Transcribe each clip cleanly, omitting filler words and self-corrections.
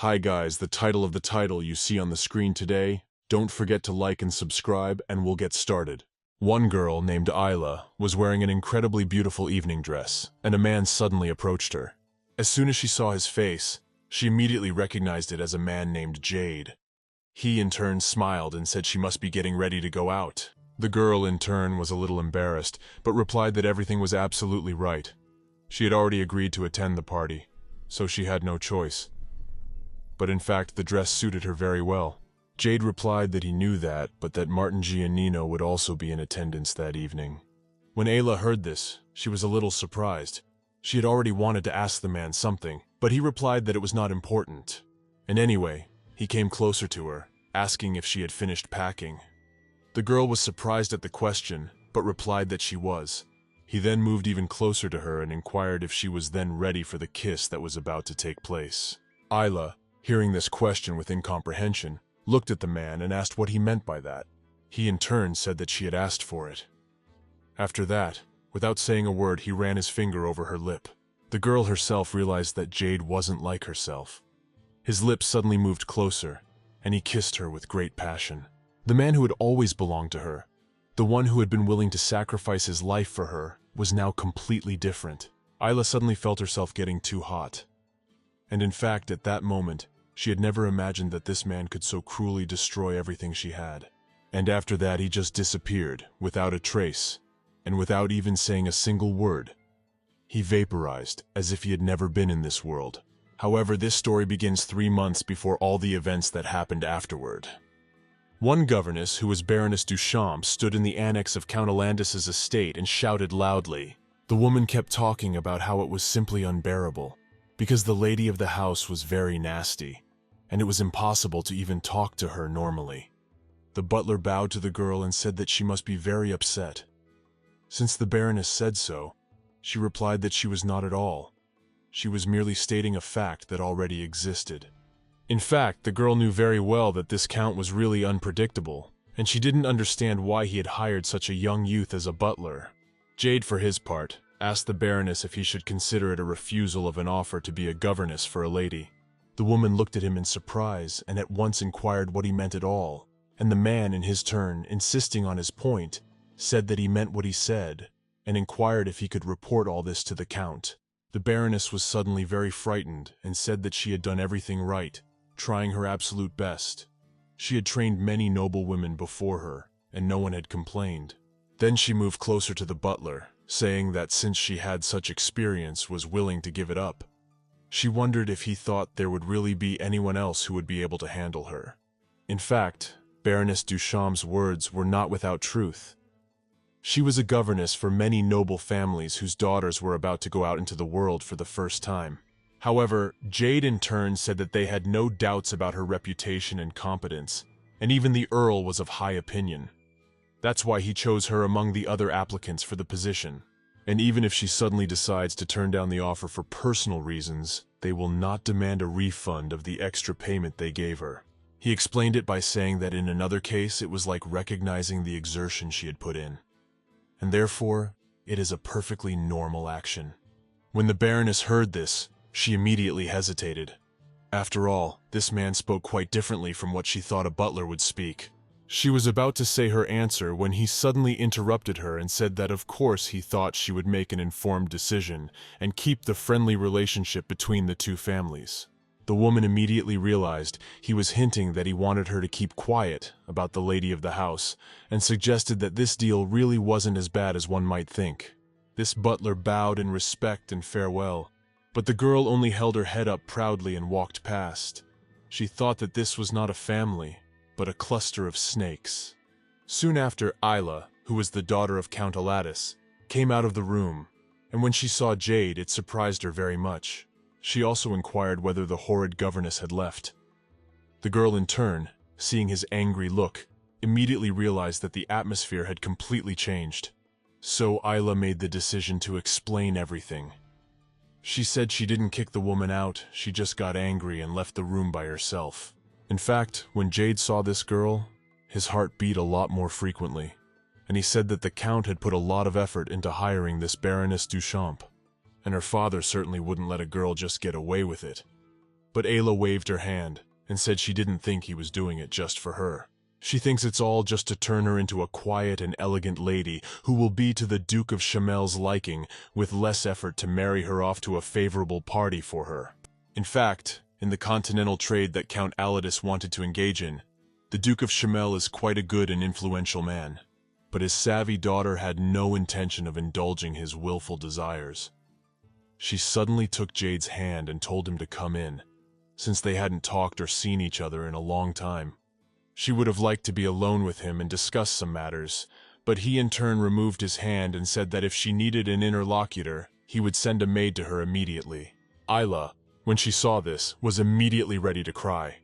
Hi guys, the title of the title you see on the screen today. Don't forget to like and subscribe and we'll get started. One girl named Isla was wearing an incredibly beautiful evening dress, and a man suddenly approached her. As soon as she saw his face, she immediately recognized it as a man named Jade. He in turn smiled and said she must be getting ready to go out. The girl in turn was a little embarrassed, but replied that everything was absolutely right. She had already agreed to attend the party, so she had no choice. But in fact, the dress suited her very well. Jade replied that he knew that, but that Martin Giannino would also be in attendance that evening. When Ayla heard this, she was a little surprised. She had already wanted to ask the man something, but he replied that it was not important. And anyway, he came closer to her, asking if she had finished packing. The girl was surprised at the question, but replied that she was. He then moved even closer to her and inquired if she was then ready for the kiss that was about to take place. Ayla, hearing this question with incomprehension, looked at the man and asked what he meant by that. He in turn said that she had asked for it. After that, without saying a word, he ran his finger over her lip. The girl herself realized that Jade wasn't like herself. His lips suddenly moved closer, and he kissed her with great passion. The man who had always belonged to her, the one who had been willing to sacrifice his life for her, was now completely different. Ayla suddenly felt herself getting too hot. And in fact, at that moment, she had never imagined that this man could so cruelly destroy everything she had. And after that, he just disappeared, without a trace, and without even saying a single word. He vaporized, as if he had never been in this world. However, this story begins 3 months before all the events that happened afterward. One governess, who was Baroness Duchamp, stood in the annex of Count Alandis's estate and shouted loudly. The woman kept talking about how it was simply unbearable, because the lady of the house was very nasty, and it was impossible to even talk to her normally. The butler bowed to the girl and said that she must be very upset. Since the Baroness said so, she replied that she was not at all. She was merely stating a fact that already existed. In fact, the girl knew very well that this count was really unpredictable, and she didn't understand why he had hired such a young youth as a butler. Jade, for his part, asked the Baroness if he should consider it a refusal of an offer to be a governess for a lady. The woman looked at him in surprise and at once inquired what he meant at all, and the man, in his turn, insisting on his point, said that he meant what he said, and inquired if he could report all this to the Count. The Baroness was suddenly very frightened and said that she had done everything right, trying her absolute best. She had trained many noble women before her, and no one had complained. Then she moved closer to the butler, saying that since she had such experience, was willing to give it up. She wondered if he thought there would really be anyone else who would be able to handle her. In fact, Baroness Duchamp's words were not without truth. She was a governess for many noble families whose daughters were about to go out into the world for the first time. However, Jade in turn said that they had no doubts about her reputation and competence, and even the Earl was of high opinion. That's why he chose her among the other applicants for the position. And even if she suddenly decides to turn down the offer for personal reasons, they will not demand a refund of the extra payment they gave her. He explained it by saying that in another case it was like recognizing the exertion she had put in. And therefore, it is a perfectly normal action. When the Baroness heard this, she immediately hesitated. After all, this man spoke quite differently from what she thought a butler would speak. She was about to say her answer when he suddenly interrupted her and said that of course he thought she would make an informed decision and keep the friendly relationship between the two families. The woman immediately realized he was hinting that he wanted her to keep quiet about the lady of the house, and suggested that this deal really wasn't as bad as one might think. This butler bowed in respect and farewell, but the girl only held her head up proudly and walked past. She thought that this was not a family, but a cluster of snakes. Soon after, Isla, who was the daughter of Count Alandis, came out of the room, and when she saw Jade, it surprised her very much. She also inquired whether the horrid governess had left. The girl in turn, seeing his angry look, immediately realized that the atmosphere had completely changed. So Isla made the decision to explain everything. She said she didn't kick the woman out, she just got angry and left the room by herself. In fact, when Jade saw this girl, his heart beat a lot more frequently, and he said that the Count had put a lot of effort into hiring this Baroness Duchamp, and her father certainly wouldn't let a girl just get away with it. But Ayla waved her hand and said she didn't think he was doing it just for her. She thinks it's all just to turn her into a quiet and elegant lady who will be to the Duke of Chamel's liking with less effort to marry her off to a favorable party for her. In fact, in the continental trade that Count Aladis wanted to engage in, the Duke of Chamel is quite a good and influential man. But his savvy daughter had no intention of indulging his willful desires. She suddenly took Jade's hand and told him to come in, since they hadn't talked or seen each other in a long time. She would have liked to be alone with him and discuss some matters, but he in turn removed his hand and said that if she needed an interlocutor, he would send a maid to her immediately. Ayla, when she saw this, was immediately ready to cry.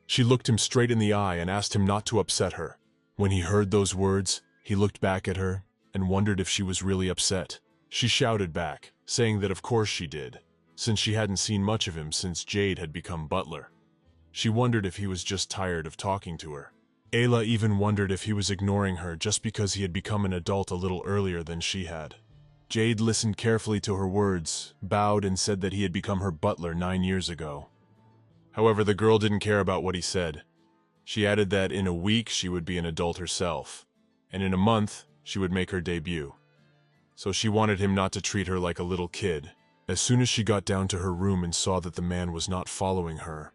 She looked him straight in the eye and asked him not to upset her. When he heard those words, he looked back at her and wondered if she was really upset. She shouted back, saying that of course she did, since she hadn't seen much of him since Jade had become Butler. She wondered if he was just tired of talking to her. Ayla even wondered if he was ignoring her just because he had become an adult a little earlier than she had. Jade listened carefully to her words, bowed and said that he had become her butler 9 years ago. However, the girl didn't care about what he said. She added that in a week she would be an adult herself, and in a month she would make her debut. So she wanted him not to treat her like a little kid. As soon as she got down to her room and saw that the man was not following her,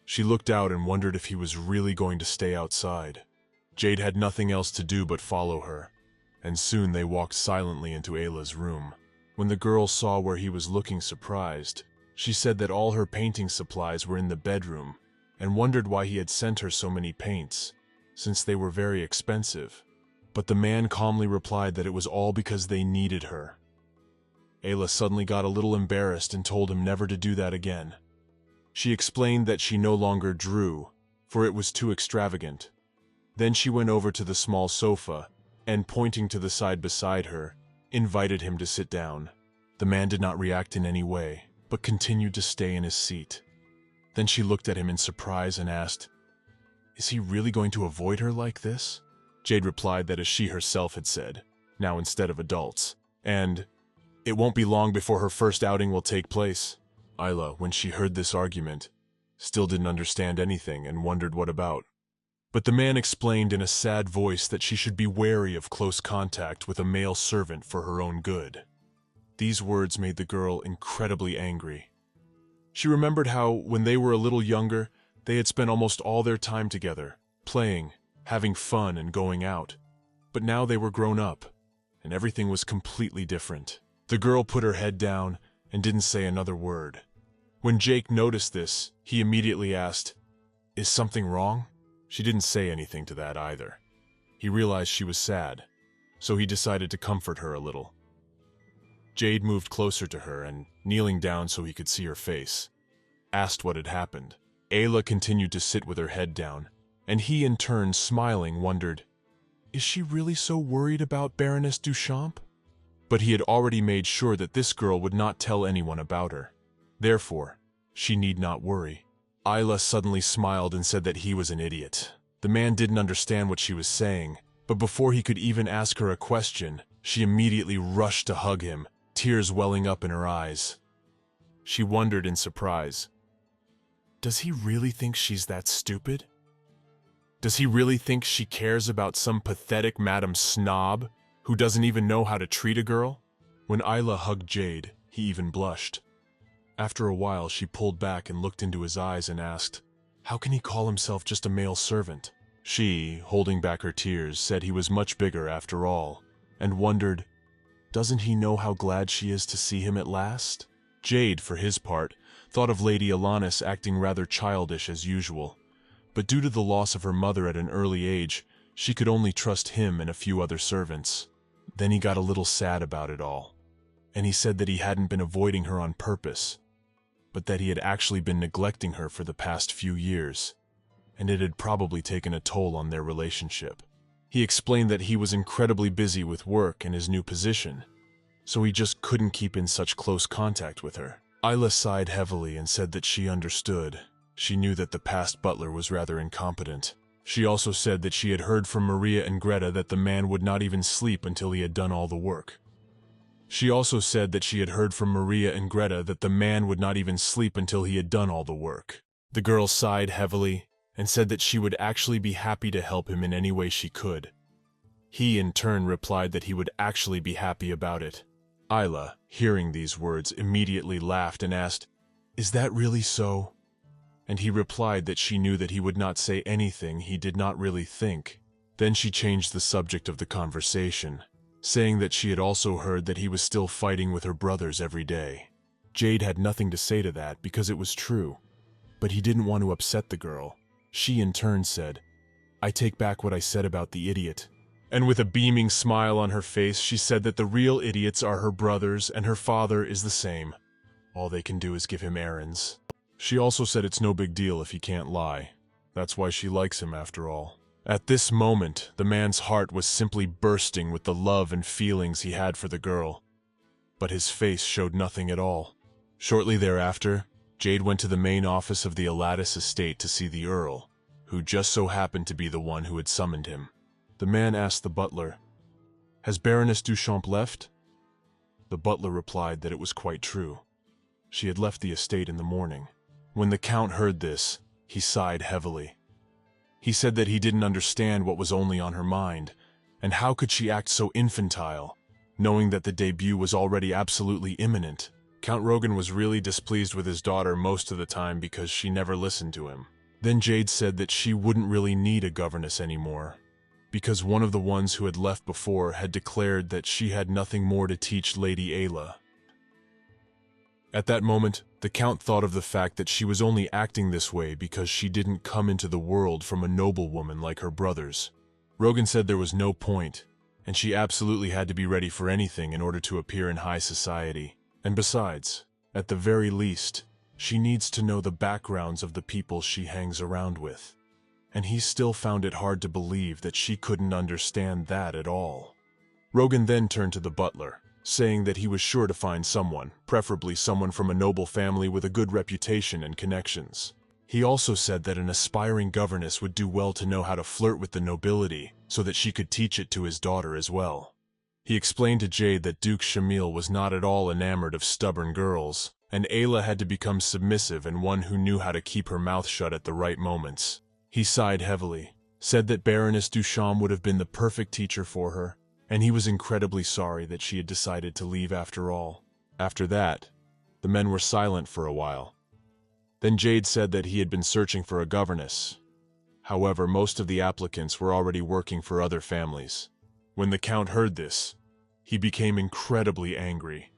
she looked out and wondered if he was really going to stay outside. Jade had nothing else to do but follow her, and soon they walked silently into Ayla's room. When the girl saw where he was looking surprised, she said that all her painting supplies were in the bedroom, and wondered why he had sent her so many paints, since they were very expensive. But the man calmly replied that it was all because they needed her. Ayla suddenly got a little embarrassed and told him never to do that again. She explained that she no longer drew, for it was too extravagant. Then she went over to the small sofa, and pointing to the side beside her, invited him to sit down. The man did not react in any way, but continued to stay in his seat. Then she looked at him in surprise and asked, "Is he really going to avoid her like this?" Jade replied that as she herself had said, now instead of adults, and it won't be long before her first outing will take place. Ayla, when she heard this argument, still didn't understand anything and wondered what about. But the man explained in a sad voice that she should be wary of close contact with a male servant for her own good. These words made the girl incredibly angry. She remembered how, when they were a little younger, they had spent almost all their time together, playing, having fun and going out. But now they were grown up, and everything was completely different. The girl put her head down and didn't say another word. When Jake noticed this, he immediately asked, "Is something wrong?" She didn't say anything to that either. He realized she was sad, so he decided to comfort her a little. Jade moved closer to her and, kneeling down so he could see her face, asked what had happened. Ayla continued to sit with her head down, and he in turn, smiling, wondered, "Is she really so worried about Baroness Duchamp?" But he had already made sure that this girl would not tell anyone about her. Therefore, she need not worry. Ayla suddenly smiled and said that he was an idiot. The man didn't understand what she was saying, but before he could even ask her a question, she immediately rushed to hug him, tears welling up in her eyes. She wondered in surprise, does he really think she's that stupid? Does he really think she cares about some pathetic Madam Snob who doesn't even know how to treat a girl? When Ayla hugged Jade, he even blushed. After a while, she pulled back and looked into his eyes and asked, "How can he call himself just a male servant?" She, holding back her tears, said he was much bigger after all, and wondered, doesn't he know how glad she is to see him at last? Jade, for his part, thought of Lady Alanis acting rather childish as usual, but due to the loss of her mother at an early age, she could only trust him and a few other servants. Then he got a little sad about it all, and he said that he hadn't been avoiding her on purpose, but that he had actually been neglecting her for the past few years, and it had probably taken a toll on their relationship. He explained that he was incredibly busy with work and his new position, so he just couldn't keep in such close contact with her. Ayla sighed heavily and said that she understood. She knew that the past butler was rather incompetent. She also said that she had heard from Maria and Greta that the man would not even sleep until he had done all the work. She also said that she had heard from Maria and Greta that the man would not even sleep until he had done all the work. The girl sighed heavily and said that she would actually be happy to help him in any way she could. He, in turn, replied that he would actually be happy about it. Ayla, hearing these words, immediately laughed and asked, "Is that really so?" And he replied that she knew that he would not say anything he did not really think. Then she changed the subject of the conversation, saying that she had also heard that he was still fighting with her brothers every day. Jade had nothing to say to that because it was true, but he didn't want to upset the girl. She in turn said, "I take back what I said about the idiot." And with a beaming smile on her face, she said that the real idiots are her brothers and her father is the same. All they can do is give him errands. She also said it's no big deal if he can't lie. That's why she likes him after all. At this moment, the man's heart was simply bursting with the love and feelings he had for the girl. But his face showed nothing at all. Shortly thereafter, Jade went to the main office of the Aladdis estate to see the Earl, who just so happened to be the one who had summoned him. The man asked the butler, "Has Baroness Duchamp left?" The butler replied that it was quite true. She had left the estate in the morning. When the Count heard this, he sighed heavily. He said that he didn't understand what was only on her mind, and how could she act so infantile, knowing that the debut was already absolutely imminent. Count Rogan was really displeased with his daughter most of the time because she never listened to him. Then Jade said that she wouldn't really need a governess anymore, because one of the ones who had left before had declared that she had nothing more to teach Lady Ayla. At that moment, the Count thought of the fact that she was only acting this way because she didn't come into the world from a noblewoman like her brothers. Rogan said there was no point, and she absolutely had to be ready for anything in order to appear in high society. And besides, at the very least, she needs to know the backgrounds of the people she hangs around with. And he still found it hard to believe that she couldn't understand that at all. Rogan then turned to the butler, saying that he was sure to find someone, preferably someone from a noble family with a good reputation and connections. He also said that an aspiring governess would do well to know how to flirt with the nobility so that she could teach it to his daughter as well. He explained to Jade that Duke Shamil was not at all enamored of stubborn girls, and Ayla had to become submissive and one who knew how to keep her mouth shut at the right moments. He sighed heavily, said that Baroness Duchamp would have been the perfect teacher for her, and he was incredibly sorry that she had decided to leave after all. After that, the men were silent for a while. Then Jade said that he had been searching for a governess. However, most of the applicants were already working for other families. When the Count heard this, he became incredibly angry.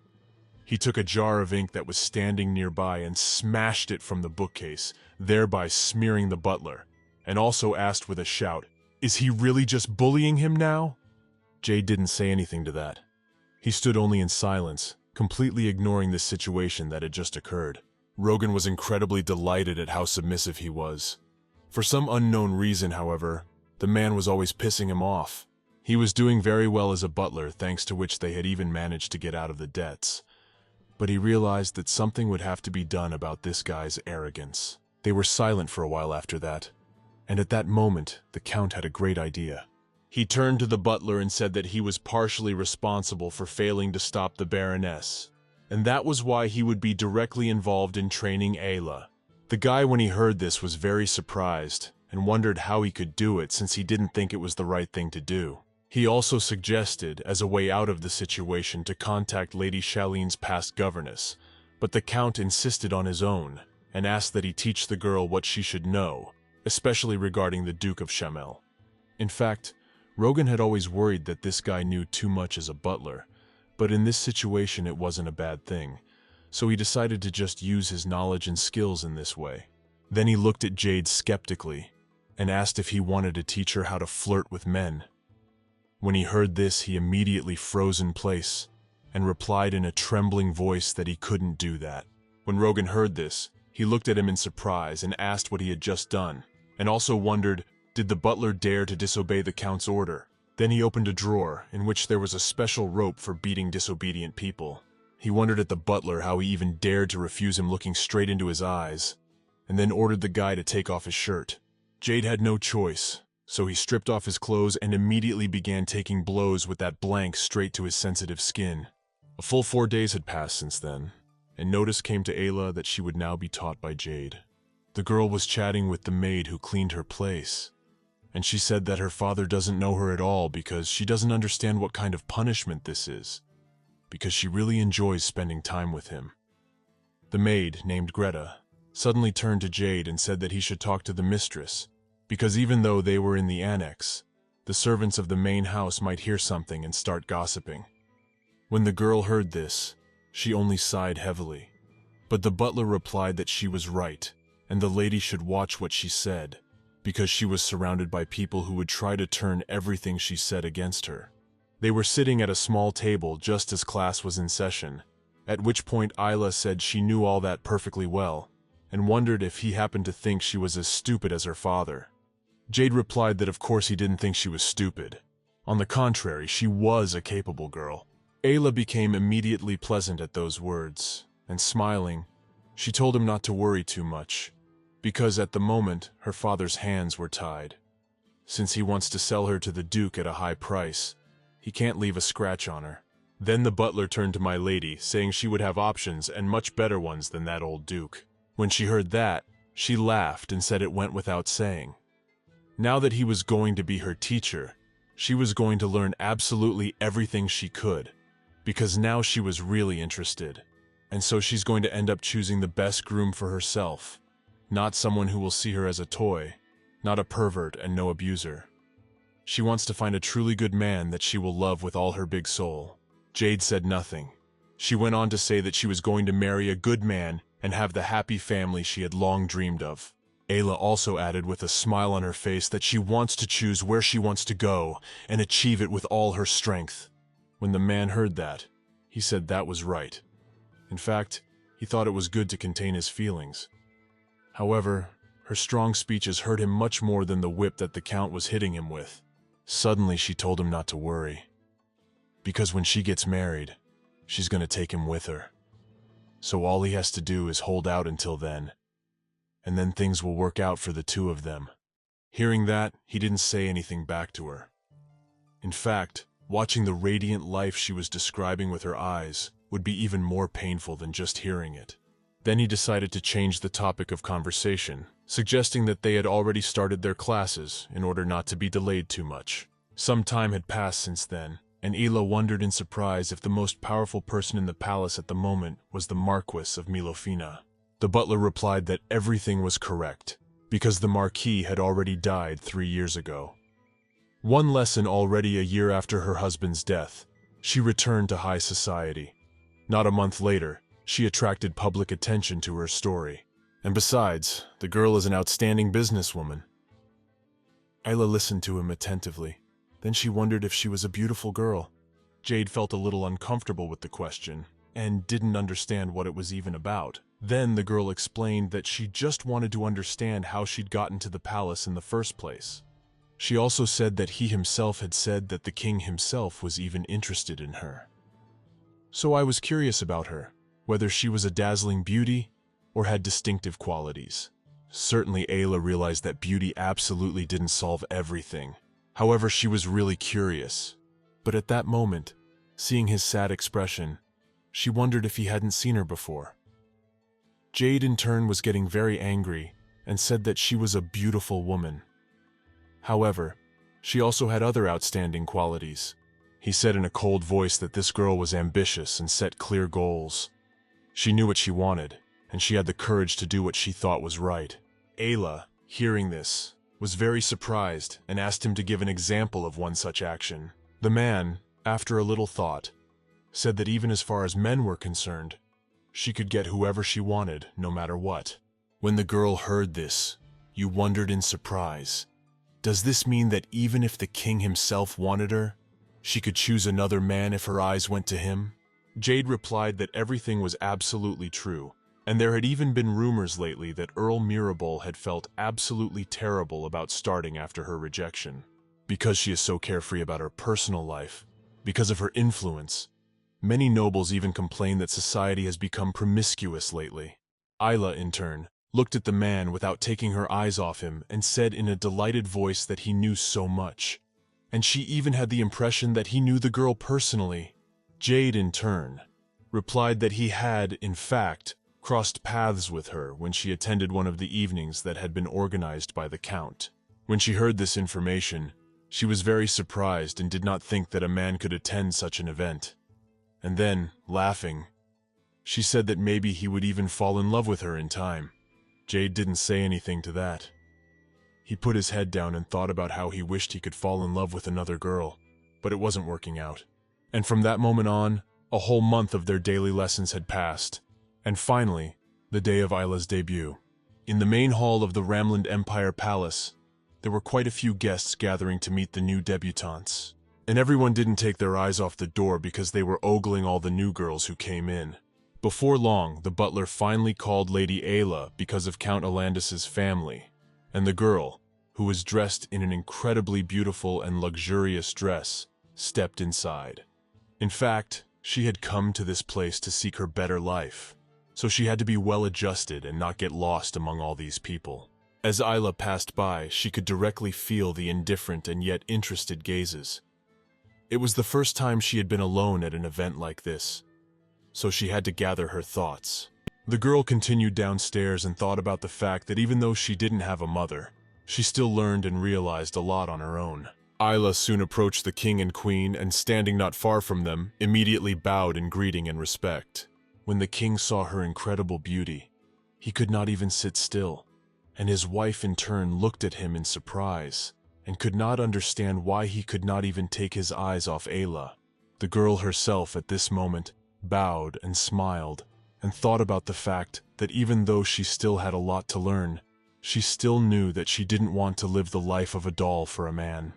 He took a jar of ink that was standing nearby and smashed it from the bookcase, thereby smearing the butler, and also asked with a shout, "Is he really just bullying him now?" Jade didn't say anything to that. He stood only in silence, completely ignoring the situation that had just occurred. Rogan was incredibly delighted at how submissive he was. For some unknown reason, however, the man was always pissing him off. He was doing very well as a butler, thanks to which they had even managed to get out of the debts. But he realized that something would have to be done about this guy's arrogance. They were silent for a while after that, and at that moment, the Count had a great idea. He turned to the butler and said that he was partially responsible for failing to stop the Baroness, and that was why he would be directly involved in training Ayla. The guy, when he heard this, was very surprised and wondered how he could do it since he didn't think it was the right thing to do. He also suggested, as a way out of the situation, to contact Lady Shalene's past governess, but the Count insisted on his own and asked that he teach the girl what she should know, especially regarding the Duke of Shamel. In fact, Rogan had always worried that this guy knew too much as a butler, but in this situation it wasn't a bad thing, so he decided to just use his knowledge and skills in this way. Then he looked at Jade skeptically and asked if he wanted to teach her how to flirt with men. When he heard this, he immediately froze in place and replied in a trembling voice that he couldn't do that. When Rogan heard this, he looked at him in surprise and asked what he had just done, and also wondered, did the butler dare to disobey the Count's order? Then he opened a drawer in which there was a special rope for beating disobedient people. He wondered at the butler how he even dared to refuse him looking straight into his eyes, and then ordered the guy to take off his shirt. Jade had no choice, so he stripped off his clothes and immediately began taking blows with that blank straight to his sensitive skin. A full 4 days had passed since then, and notice came to Ayla that she would now be taught by Jade. The girl was chatting with the maid who cleaned her place, and she said that her father doesn't know her at all because she doesn't understand what kind of punishment this is, because she really enjoys spending time with him. The maid, named Greta, suddenly turned to Jade and said that he should talk to the mistress, because even though they were in the annex, the servants of the main house might hear something and start gossiping. When the girl heard this, she only sighed heavily. But the butler replied that she was right, and the lady should watch what she said, because she was surrounded by people who would try to turn everything she said against her. They were sitting at a small table just as class was in session, at which point Ayla said she knew all that perfectly well, and wondered if he happened to think she was as stupid as her father. Jade replied that of course he didn't think she was stupid. On the contrary, she was a capable girl. Ayla became immediately pleasant at those words, and smiling, she told him not to worry too much, because at the moment her father's hands were tied. Since he wants to sell her to the Duke at a high price, he can't leave a scratch on her. Then the butler turned to my lady, saying she would have options and much better ones than that old Duke. When she heard that, she laughed and said it went without saying. Now that he was going to be her teacher, she was going to learn absolutely everything she could, because now she was really interested, and so she's going to end up choosing the best groom for herself. Not someone who will see her as a toy, not a pervert and no abuser. She wants to find a truly good man that she will love with all her big soul. Jade said nothing. She went on to say that she was going to marry a good man and have the happy family she had long dreamed of. Ayla also added with a smile on her face that she wants to choose where she wants to go and achieve it with all her strength. When the man heard that, he said that was right. In fact, he thought it was good to contain his feelings. However, her strong speeches hurt him much more than the whip that the Count was hitting him with. Suddenly she told him not to worry, because when she gets married, she's going to take him with her. So all he has to do is hold out until then, and then things will work out for the two of them. Hearing that, he didn't say anything back to her. In fact, watching the radiant life she was describing with her eyes would be even more painful than just hearing it. Then he decided to change the topic of conversation, suggesting that they had already started their classes in order not to be delayed too much. Some time had passed since then, and Ayla wondered in surprise if the most powerful person in the palace at the moment was the Marquis of Milofina. The butler replied that everything was correct, because the Marquis had already died 3 years ago. One lesson already a year after her husband's death, she returned to high society. Not a month later, she attracted public attention to her story. And besides, the girl is an outstanding businesswoman. Ayla listened to him attentively. Then she wondered if she was a beautiful girl. Jade felt a little uncomfortable with the question, and didn't understand what it was even about. Then the girl explained that she just wanted to understand how she'd gotten to the palace in the first place. She also said that he himself had said that the king himself was even interested in her. So I was curious about her, whether she was a dazzling beauty or had distinctive qualities. Certainly Ayla realized that beauty absolutely didn't solve everything. However, she was really curious. But at that moment, seeing his sad expression, she wondered if he hadn't seen her before. Jade in turn was getting very angry and said that she was a beautiful woman. However, she also had other outstanding qualities. He said in a cold voice that this girl was ambitious and set clear goals. She knew what she wanted, and she had the courage to do what she thought was right. Ayla, hearing this, was very surprised and asked him to give an example of one such action. The man, after a little thought, said that even as far as men were concerned, she could get whoever she wanted, no matter what. When the girl heard this, you wondered in surprise. Does this mean that even if the king himself wanted her, she could choose another man if her eyes went to him? Jade replied that everything was absolutely true, and there had even been rumors lately that Earl Mirabel had felt absolutely terrible about starting after her rejection. Because she is so carefree about her personal life, because of her influence, many nobles even complain that society has become promiscuous lately. Ayla, in turn, looked at the man without taking her eyes off him and said in a delighted voice that he knew so much. And she even had the impression that he knew the girl personally. Jade, in turn, replied that he had, in fact, crossed paths with her when she attended one of the evenings that had been organized by the Count. When she heard this information, she was very surprised and did not think that a man could attend such an event. And then, laughing, she said that maybe he would even fall in love with her in time. Jade didn't say anything to that. He put his head down and thought about how he wished he could fall in love with another girl, but it wasn't working out. And from that moment on, a whole month of their daily lessons had passed, and finally, the day of Isla's debut. In the main hall of the Ramland Empire Palace, there were quite a few guests gathering to meet the new debutantes. And everyone didn't take their eyes off the door because they were ogling all the new girls who came in. Before long, the butler finally called Lady Ayla because of Count Alandis's family, and the girl, who was dressed in an incredibly beautiful and luxurious dress, stepped inside. In fact, she had come to this place to seek her better life, so she had to be well adjusted and not get lost among all these people. As Ayla passed by, she could directly feel the indifferent and yet interested gazes. It was the first time she had been alone at an event like this, so she had to gather her thoughts. The girl continued downstairs and thought about the fact that even though she didn't have a mother, she still learned and realized a lot on her own. Ayla soon approached the king and queen and, standing not far from them, immediately bowed in greeting and respect. When the king saw her incredible beauty, he could not even sit still, and his wife in turn looked at him in surprise and could not understand why he could not even take his eyes off Ayla. The girl herself at this moment bowed and smiled and thought about the fact that even though she still had a lot to learn, she still knew that she didn't want to live the life of a doll for a man.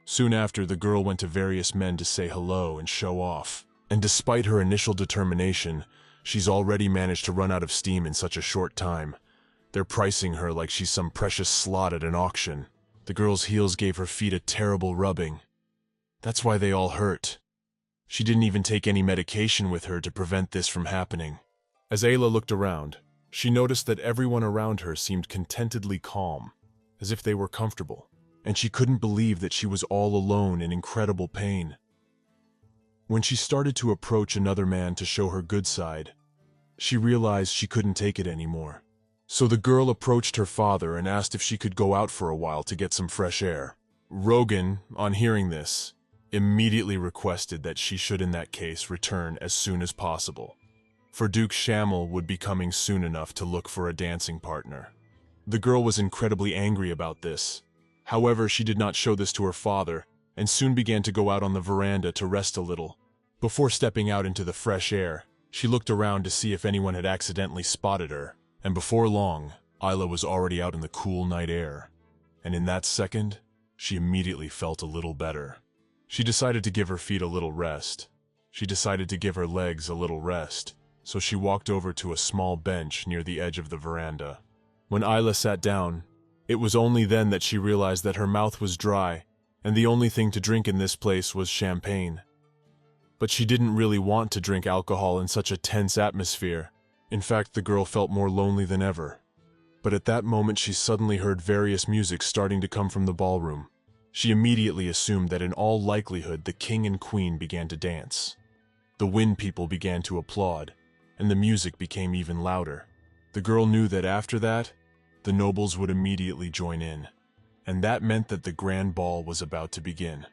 Soon after, the girl went to various men to say hello and show off. And despite her initial determination, she's already managed to run out of steam in such a short time. They're pricing her like she's some precious slot at an auction. The girl's heels gave her feet a terrible rubbing. That's why they all hurt. She didn't even take any medication with her to prevent this from happening. As Ayla looked around, she noticed that everyone around her seemed contentedly calm, as if they were comfortable, and she couldn't believe that she was all alone in incredible pain. When she started to approach another man to show her good side, she realized she couldn't take it anymore. So the girl approached her father and asked if she could go out for a while to get some fresh air. Rogan, on hearing this, immediately requested that she should in that case return as soon as possible, for Duke Shamel would be coming soon enough to look for a dancing partner. The girl was incredibly angry about this. However, she did not show this to her father and soon began to go out on the veranda to rest a little. Before stepping out into the fresh air, she looked around to see if anyone had accidentally spotted her, and before long, Ayla was already out in the cool night air. And in that second, she immediately felt a little better. She decided to give her feet a little rest. She decided to give her legs a little rest, so she walked over to a small bench near the edge of the veranda. When Ayla sat down, it was only then that she realized that her mouth was dry, and the only thing to drink in this place was champagne. But she didn't really want to drink alcohol in such a tense atmosphere. In fact, the girl felt more lonely than ever. But at that moment, she suddenly heard various music starting to come from the ballroom. She immediately assumed that in all likelihood the king and queen began to dance. The wind people began to applaud, and the music became even louder. The girl knew that after that, the nobles would immediately join in, and that meant that the grand ball was about to begin.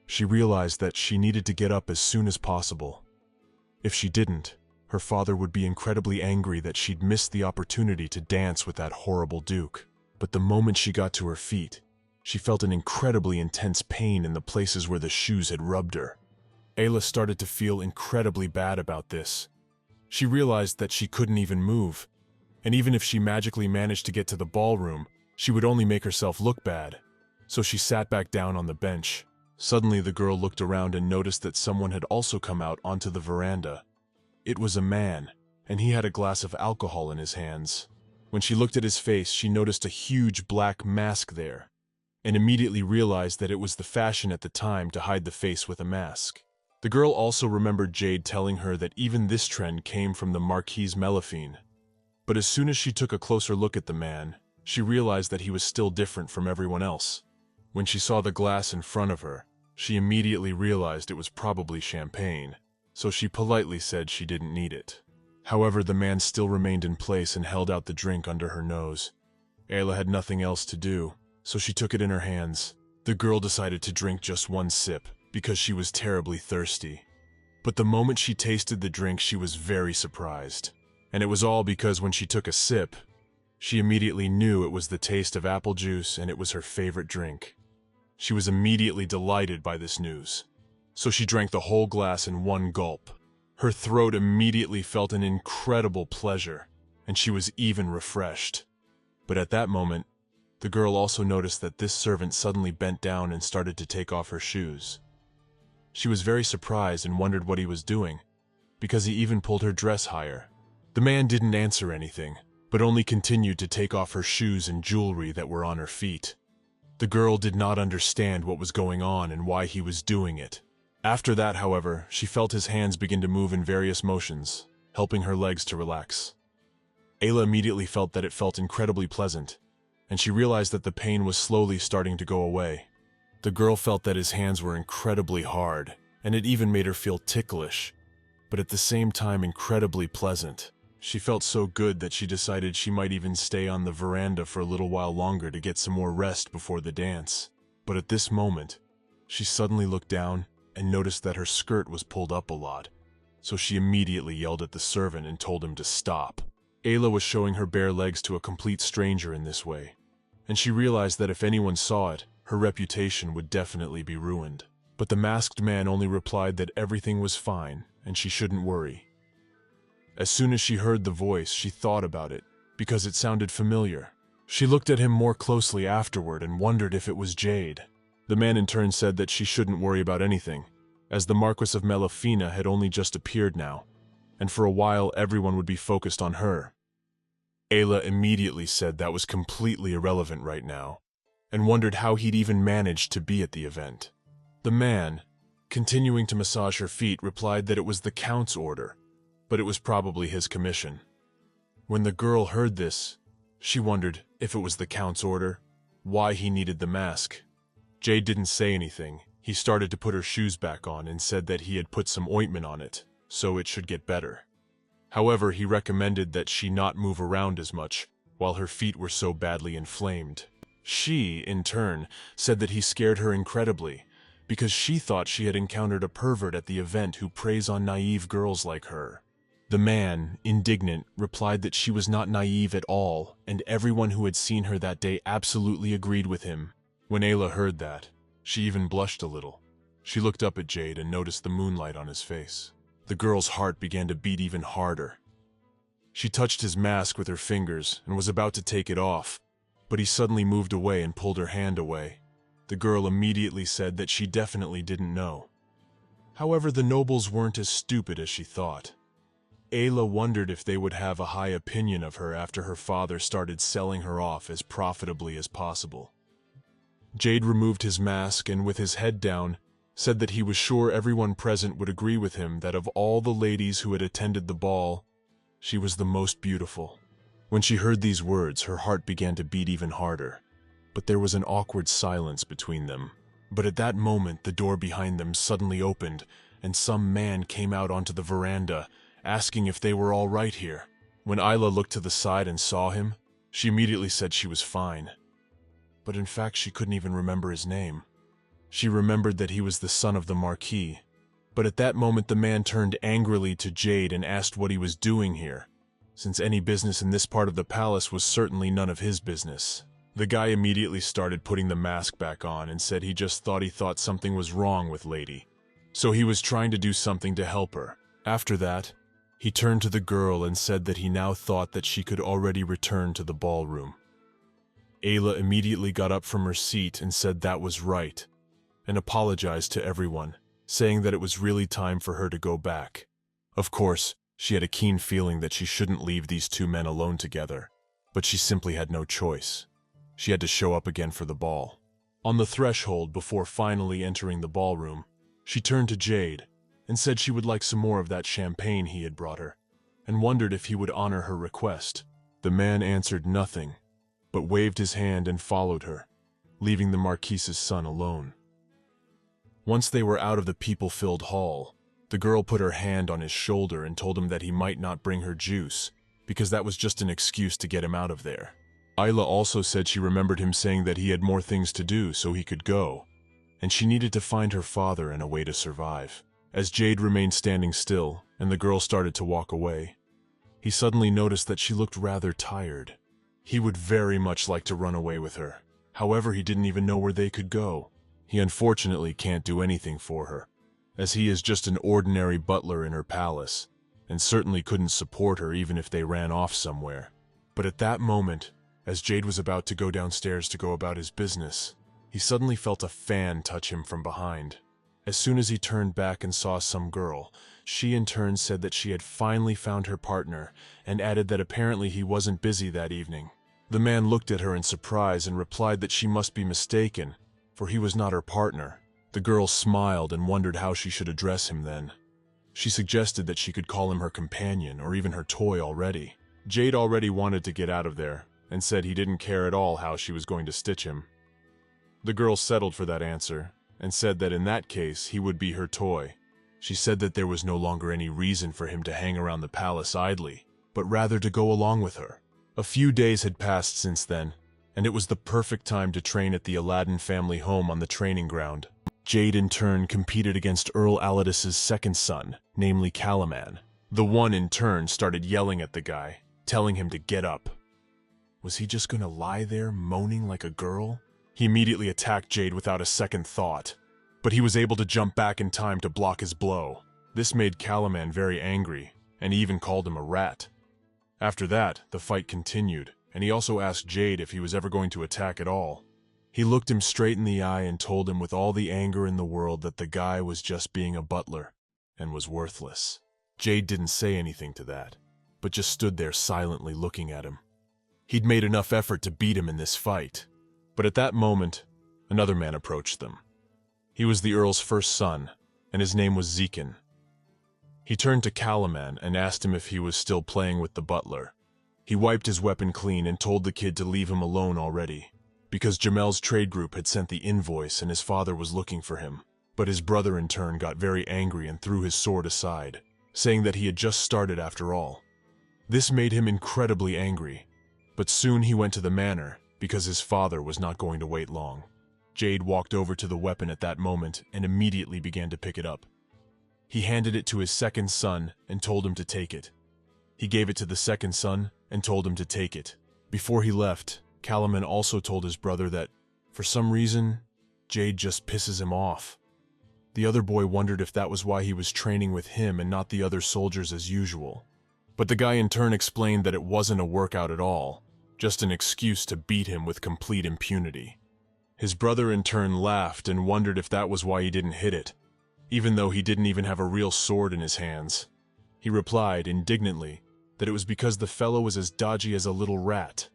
She realized that she needed to get up as soon as possible. If she didn't, her father would be incredibly angry that she'd missed the opportunity to dance with that horrible duke. But the moment she got to her feet, she felt an incredibly intense pain in the places where the shoes had rubbed her. Ayla started to feel incredibly bad about this. She realized that she couldn't even move, and even if she magically managed to get to the ballroom, she would only make herself look bad. So she sat back down on the bench. Suddenly the girl looked around and noticed that someone had also come out onto the veranda. It was a man, and he had a glass of alcohol in his hands. When she looked at his face, she noticed a huge black mask there, and immediately realized that it was the fashion at the time to hide the face with a mask. The girl also remembered Jade telling her that even this trend came from the Marquise Mellifine. But as soon as she took a closer look at the man, she realized that he was still different from everyone else. When she saw the glass in front of her, she immediately realized it was probably champagne. so she politely said she didn't need it. However, the man still remained in place and held out the drink under her nose. Ayla had nothing else to do, so she took it in her hands. The girl decided to drink just one sip because she was terribly thirsty. But the moment she tasted the drink, she was very surprised. And it was all because when she took a sip, she immediately knew it was the taste of apple juice and it was her favorite drink. She was immediately delighted by this news, so she drank the whole glass in one gulp. Her throat immediately felt an incredible pleasure, and she was even refreshed. But at that moment, the girl also noticed that this servant suddenly bent down and started to take off her shoes. She was very surprised and wondered what he was doing, because he even pulled her dress higher. The man didn't answer anything, but only continued to take off her shoes and jewelry that were on her feet. The girl did not understand what was going on and why he was doing it. After that, however, she felt his hands begin to move in various motions, helping her legs to relax. Ayla immediately felt that it felt incredibly pleasant, and she realized that the pain was slowly starting to go away. The girl felt that his hands were incredibly hard, and it even made her feel ticklish, but at the same time incredibly pleasant. She felt so good that she decided she might even stay on the veranda for a little while longer to get some more rest before the dance. But at this moment, she suddenly looked down and noticed that her skirt was pulled up a lot, so she immediately yelled at the servant and told him to stop. Ayla was showing her bare legs to a complete stranger in this way, and she realized that if anyone saw it, her reputation would definitely be ruined. But the masked man only replied that everything was fine and she shouldn't worry. As soon as she heard the voice, she thought about it, because it sounded familiar. She looked at him more closely afterward and wondered if it was Jade. The man in turn said that she shouldn't worry about anything, as the Marquis of Melifina had only just appeared now, and for a while everyone would be focused on her. Ayla immediately said that was completely irrelevant right now, and wondered how he'd even managed to be at the event. The man, continuing to massage her feet, replied that it was the Count's order, but it was probably his commission. When the girl heard this, she wondered if it was the Count's order, why he needed the mask. Jade didn't say anything. He started to put her shoes back on and said that he had put some ointment on it, so it should get better. However, he recommended that she not move around as much while her feet were so badly inflamed. She, in turn, said that he scared her incredibly, because she thought she had encountered a pervert at the event who preys on naive girls like her. The man, indignant, replied that she was not naive at all, and everyone who had seen her that day absolutely agreed with him. When Ayla heard that, she even blushed a little. She looked up at Jade and noticed the moonlight on his face. The girl's heart began to beat even harder. She touched his mask with her fingers and was about to take it off, but he suddenly moved away and pulled her hand away. The girl immediately said that she definitely didn't know. However, the nobles weren't as stupid as she thought. Ayla wondered if they would have a high opinion of her after her father started selling her off as profitably as possible. Jade removed his mask and, with his head down, said that he was sure everyone present would agree with him that of all the ladies who had attended the ball, she was the most beautiful. When she heard these words, her heart began to beat even harder, but there was an awkward silence between them. But at that moment, the door behind them suddenly opened, and some man came out onto the veranda, asking if they were all right here. When Ayla looked to the side and saw him, she immediately said she was fine. But in fact, she couldn't even remember his name. She remembered that he was the son of the Marquis. But at that moment, the man turned angrily to Jade and asked what he was doing here, since any business in this part of the palace was certainly none of his business. The guy immediately started putting the mask back on and said he thought something was wrong with Lady, so he was trying to do something to help her. After that, he turned to the girl and said that he now thought that she could already return to the ballroom. Ayla immediately got up from her seat and said that was right, and apologized to everyone, saying that it was really time for her to go back. Of course, she had a keen feeling that she shouldn't leave these two men alone together, but she simply had no choice. She had to show up again for the ball. On the threshold, before finally entering the ballroom, she turned to Jade and said she would like some more of that champagne he had brought her, and wondered if he would honor her request. The man answered nothing, but waved his hand and followed her, leaving the Marquise's son alone. Once they were out of the people-filled hall, The girl put her hand on his shoulder and told him that he might not bring her juice, because that was just an excuse to get him out of there. Ayla also said she remembered him saying that he had more things to do so he could go, and she needed to find her father and a way to survive. As Jade remained standing still, and the girl started to walk away, he suddenly noticed that she looked rather tired. He would very much like to run away with her. However, he didn't even know where they could go. He unfortunately can't do anything for her, as he is just an ordinary butler in her palace, and certainly couldn't support her even if they ran off somewhere. But at that moment, as Jade was about to go downstairs to go about his business, he suddenly felt a fan touch him from behind. As soon as he turned back and saw some girl, she in turn said that she had finally found her partner, and added that apparently he wasn't busy that evening. The man looked at her in surprise and replied that she must be mistaken, for he was not her partner. The girl smiled and wondered how she should address him then. She suggested that she could call him her companion or even her toy already. Jade already wanted to get out of there, and said he didn't care at all how she was going to stitch him. The girl settled for that answer, and said that in that case he would be her toy. She said that there was no longer any reason for him to hang around the palace idly, but rather to go along with her. A few days had passed since then, and it was the perfect time to train at the Aladdin family home on the training ground. Jade in turn competed against Earl Aladis's second son, namely Calaman. The one in turn started yelling at the guy, telling him to get up. Was he just gonna lie there moaning like a girl? He immediately attacked Jade without a second thought, but he was able to jump back in time to block his blow. This made Calaman very angry, and he even called him a rat. After that, the fight continued, and he also asked Jade if he was ever going to attack at all. He looked him straight in the eye and told him with all the anger in the world that the guy was just being a butler and was worthless. Jade didn't say anything to that, but just stood there silently looking at him. He'd made enough effort to beat him in this fight, but at that moment, another man approached them. He was the Earl's first son, and his name was Zekin. He turned to Calaman and asked him if he was still playing with the butler. He wiped his weapon clean and told the kid to leave him alone already, because Jamel's trade group had sent the invoice and his father was looking for him. But his brother in turn got very angry and threw his sword aside, saying that he had just started after all. This made him incredibly angry, but soon he went to the manor because his father was not going to wait long. Jade walked over to the weapon at that moment and immediately began to pick it up. He handed it to his second son and told him to take it. He gave it to the second son and told him to take it. Before he left, Calaman also told his brother that, for some reason, Jade just pisses him off. The other boy wondered if that was why he was training with him and not the other soldiers as usual. But the guy in turn explained that it wasn't a workout at all, just an excuse to beat him with complete impunity. His brother in turn laughed and wondered if that was why he didn't hit it, even though he didn't even have a real sword in his hands. He replied, indignantly, that it was because the fellow was as dodgy as a little rat.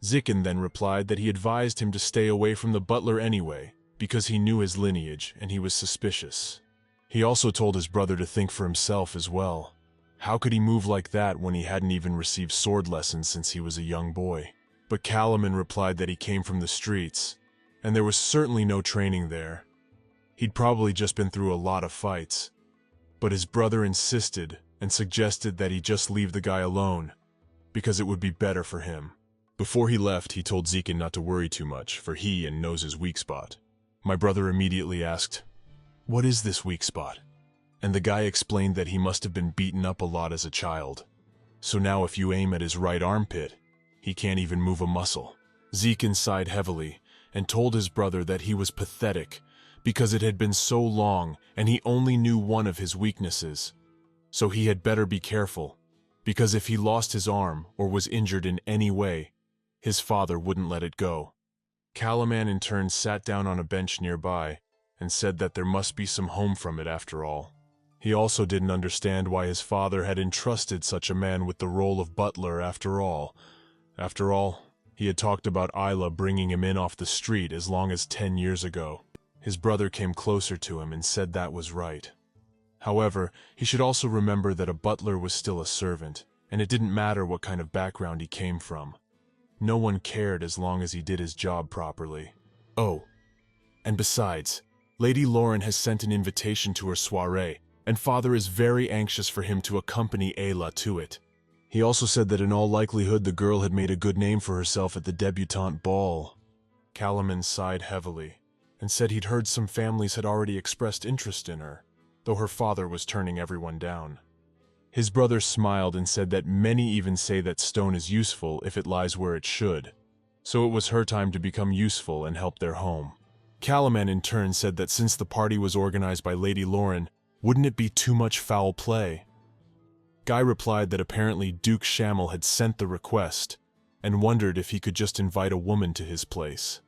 Zekin then replied that he advised him to stay away from the butler anyway, because he knew his lineage and he was suspicious. He also told his brother to think for himself as well. How could he move like that when he hadn't even received sword lessons since he was a young boy? But Calaman replied that he came from the streets, and there was certainly no training there. He'd probably just been through a lot of fights. But his brother insisted and suggested that he just leave the guy alone, because it would be better for him. Before he left, he told Zekin not to worry too much, for he knows his weak spot. My brother immediately asked, "What is this weak spot?" And the guy explained that he must have been beaten up a lot as a child. So now if you aim at his right armpit, he can't even move a muscle. Zekin sighed heavily and told his brother that he was pathetic because it had been so long and he only knew one of his weaknesses. So he had better be careful, because if he lost his arm or was injured in any way, his father wouldn't let it go. Calaman in turn sat down on a bench nearby and said that there must be some home from it after all. He also didn't understand why his father had entrusted such a man with the role of butler after all. After all, he had talked about Ayla bringing him in off the street as long as 10 years ago. His brother came closer to him and said that was right. However, he should also remember that a butler was still a servant, and it didn't matter what kind of background he came from. No one cared as long as he did his job properly. Oh, and besides, Lady Lauren has sent an invitation to her soiree, and father is very anxious for him to accompany Ayla to it. He also said that in all likelihood the girl had made a good name for herself at the debutante ball. Kalaman sighed heavily and said he'd heard some families had already expressed interest in her, though her father was turning everyone down. His brother smiled and said that many even say that stone is useful if it lies where it should, so it was her time to become useful and help their home. Kalaman in turn said that since the party was organized by Lady Lauren, wouldn't it be too much foul play? Guy replied that apparently Duke Shamel had sent the request and wondered if he could just invite a woman to his place.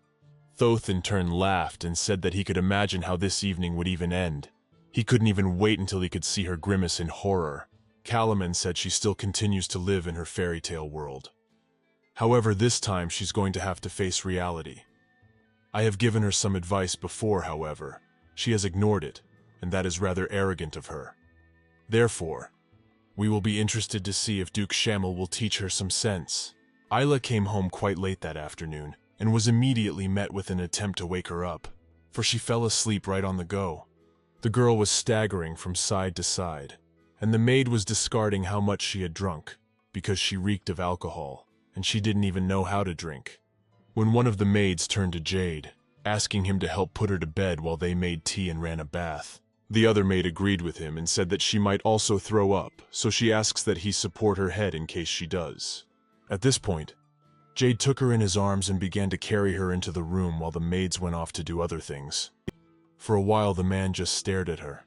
Thoth in turn laughed and said that he could imagine how this evening would even end. He couldn't even wait until he could see her grimace in horror. Kalaman said she still continues to live in her fairy tale world. However, this time she's going to have to face reality. I have given her some advice before, however. She has ignored it, and that is rather arrogant of her. Therefore, we will be interested to see if Duke Shamel will teach her some sense. Ayla came home quite late that afternoon, and was immediately met with an attempt to wake her up, for she fell asleep right on the go. The girl was staggering from side to side, and the maid was discarding how much she had drunk, because she reeked of alcohol, and she didn't even know how to drink. When one of the maids turned to Jade, asking him to help put her to bed while they made tea and ran a bath, the other maid agreed with him and said that she might also throw up, so she asks that he support her head in case she does. At this point, Jade took her in his arms and began to carry her into the room while the maids went off to do other things. For a while the man just stared at her.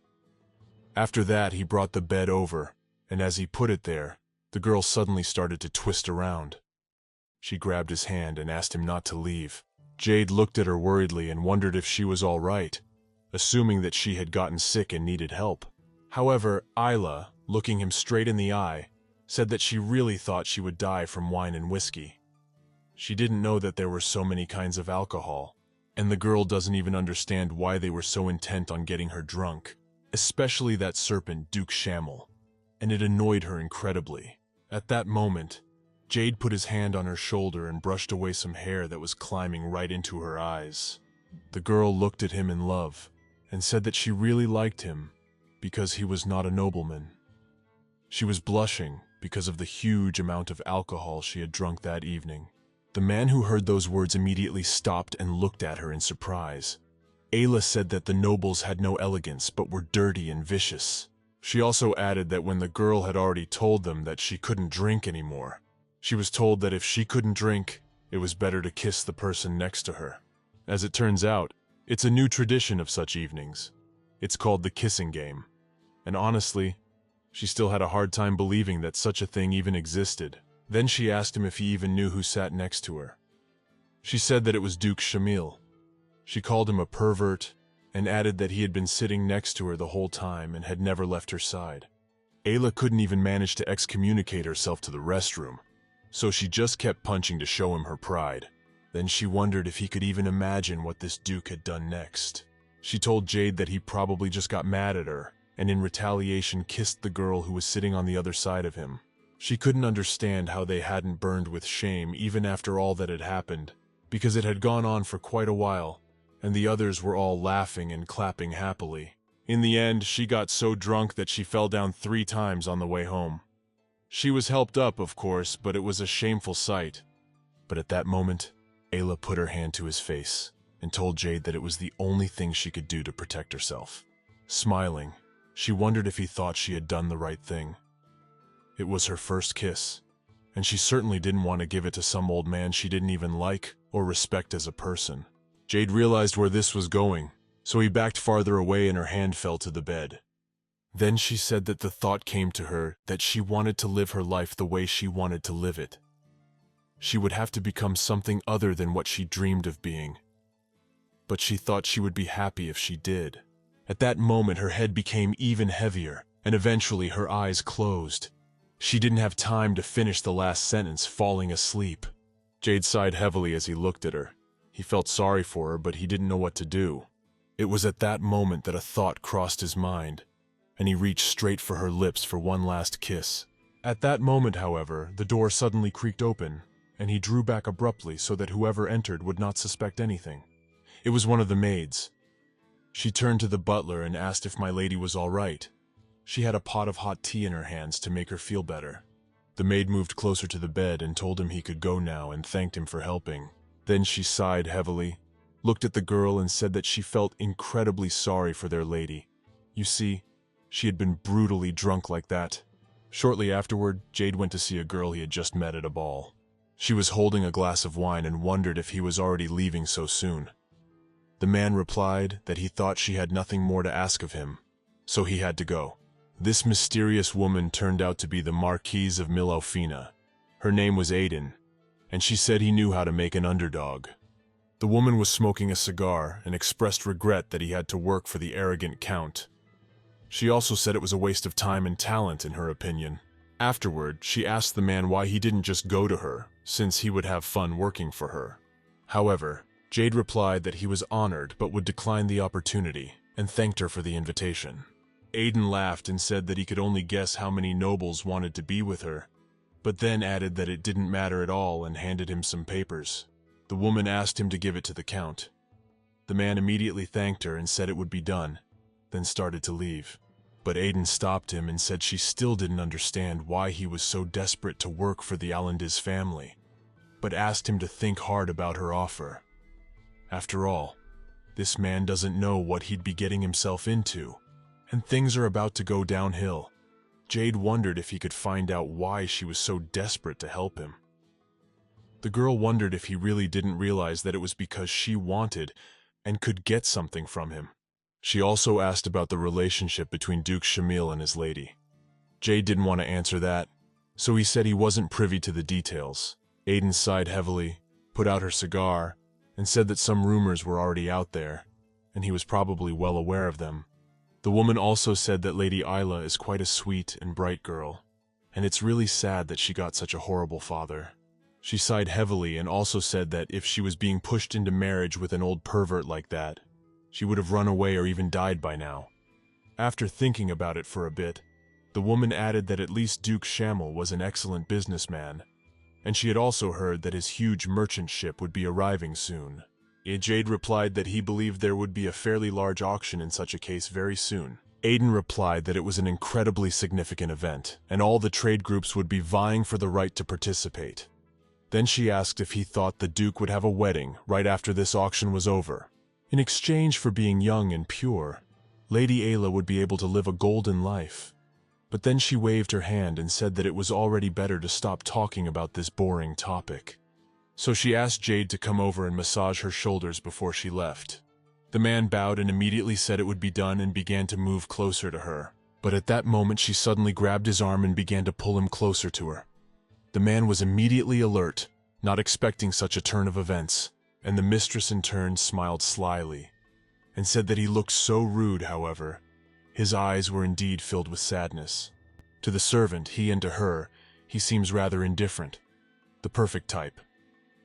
After that he brought the bed over, and as he put it there, the girl suddenly started to twist around. She grabbed his hand and asked him not to leave. Jade looked at her worriedly and wondered if she was all right, assuming that she had gotten sick and needed help. However, Ayla, looking him straight in the eye, said that she really thought she would die from wine and whiskey. She didn't know that there were so many kinds of alcohol, and the girl doesn't even understand why they were so intent on getting her drunk, especially that serpent Duke Shamel, and it annoyed her incredibly. At that moment, Jade put his hand on her shoulder and brushed away some hair that was climbing right into her eyes. The girl looked at him in love and said that she really liked him because he was not a nobleman. She was blushing because of the huge amount of alcohol she had drunk that evening. The man who heard those words immediately stopped and looked at her in surprise. Ayla said that the nobles had no elegance but were dirty and vicious. She also added that when the girl had already told them that she couldn't drink anymore, she was told that if she couldn't drink, it was better to kiss the person next to her. As it turns out, it's a new tradition of such evenings. It's called the kissing game. And honestly, she still had a hard time believing that such a thing even existed. Then she asked him if he even knew who sat next to her. She said that it was Duke Shamil. She called him a pervert and added that he had been sitting next to her the whole time and had never left her side. Ayla couldn't even manage to excommunicate herself to the restroom, so she just kept punching to show him her pride. Then she wondered if he could even imagine what this Duke had done next. She told Jade that he probably just got mad at her, and in retaliation kissed the girl who was sitting on the other side of him. She couldn't understand how they hadn't burned with shame even after all that had happened, because it had gone on for quite a while, and the others were all laughing and clapping happily. In the end, she got so drunk that she fell down 3 times on the way home. She was helped up, of course, but it was a shameful sight. But at that moment, Ayla put her hand to his face and told Jade that it was the only thing she could do to protect herself. Smiling, she wondered if he thought she had done the right thing. It was her first kiss, and she certainly didn't want to give it to some old man she didn't even like or respect as a person. Jade realized where this was going, so he backed farther away and her hand fell to the bed. Then she said that the thought came to her that she wanted to live her life the way she wanted to live it. She would have to become something other than what she dreamed of being. But she thought she would be happy if she did. At that moment, her head became even heavier, and eventually her eyes closed. She didn't have time to finish the last sentence, falling asleep. Jade sighed heavily as he looked at her. He felt sorry for her, but he didn't know what to do. It was at that moment that a thought crossed his mind, and he reached straight for her lips for one last kiss. At that moment, however, the door suddenly creaked open, and he drew back abruptly so that whoever entered would not suspect anything. It was one of the maids. She turned to the butler and asked if my lady was all right. She had a pot of hot tea in her hands to make her feel better. The maid moved closer to the bed and told him he could go now and thanked him for helping. Then she sighed heavily, looked at the girl and said that she felt incredibly sorry for their lady. You see, she had been brutally drunk like that. Shortly afterward, Jade went to see a girl he had just met at a ball. She was holding a glass of wine and wondered if he was already leaving so soon. The man replied that he thought she had nothing more to ask of him, so he had to go. This mysterious woman turned out to be the Marquise of Milofina. Her name was Aiden, and she said he knew how to make an underdog. The woman was smoking a cigar and expressed regret that he had to work for the arrogant count. She also said it was a waste of time and talent in her opinion. Afterward, she asked the man why he didn't just go to her, since he would have fun working for her. However, Jade replied that he was honored but would decline the opportunity, and thanked her for the invitation. Aiden laughed and said that he could only guess how many nobles wanted to be with her, but then added that it didn't matter at all and handed him some papers. The woman asked him to give it to the count. The man immediately thanked her and said it would be done, then started to leave. But Aiden stopped him and said she still didn't understand why he was so desperate to work for the Alandiz family, but asked him to think hard about her offer. After all, this man doesn't know what he'd be getting himself into, and things are about to go downhill. Jade wondered if he could find out why she was so desperate to help him. The girl wondered if he really didn't realize that it was because she wanted and could get something from him. She also asked about the relationship between Duke Shamil and his lady. Jade didn't want to answer that, so he said he wasn't privy to the details. Aiden sighed heavily, put out her cigar, and said that some rumors were already out there, and he was probably well aware of them. The woman also said that Lady Isla is quite a sweet and bright girl, and it's really sad that she got such a horrible father. She sighed heavily and also said that if she was being pushed into marriage with an old pervert like that, she would have run away or even died by now. After thinking about it for a bit, the woman added that at least Duke Shamil was an excellent businessman, and she had also heard that his huge merchant ship would be arriving soon. Jade replied that he believed there would be a fairly large auction in such a case very soon. Aiden replied that it was an incredibly significant event, and all the trade groups would be vying for the right to participate. Then she asked if he thought the Duke would have a wedding right after this auction was over. In exchange for being young and pure, Lady Ayla would be able to live a golden life. But then she waved her hand and said that it was already better to stop talking about this boring topic. So she asked Jade to come over and massage her shoulders before she left. The man bowed and immediately said it would be done and began to move closer to her. But at that moment she suddenly grabbed his arm and began to pull him closer to her. The man was immediately alert, not expecting such a turn of events, and the mistress in turn smiled slyly, and said that he looked so rude, however. His eyes were indeed filled with sadness. To the servant, he and to her, he seems rather indifferent. The perfect type.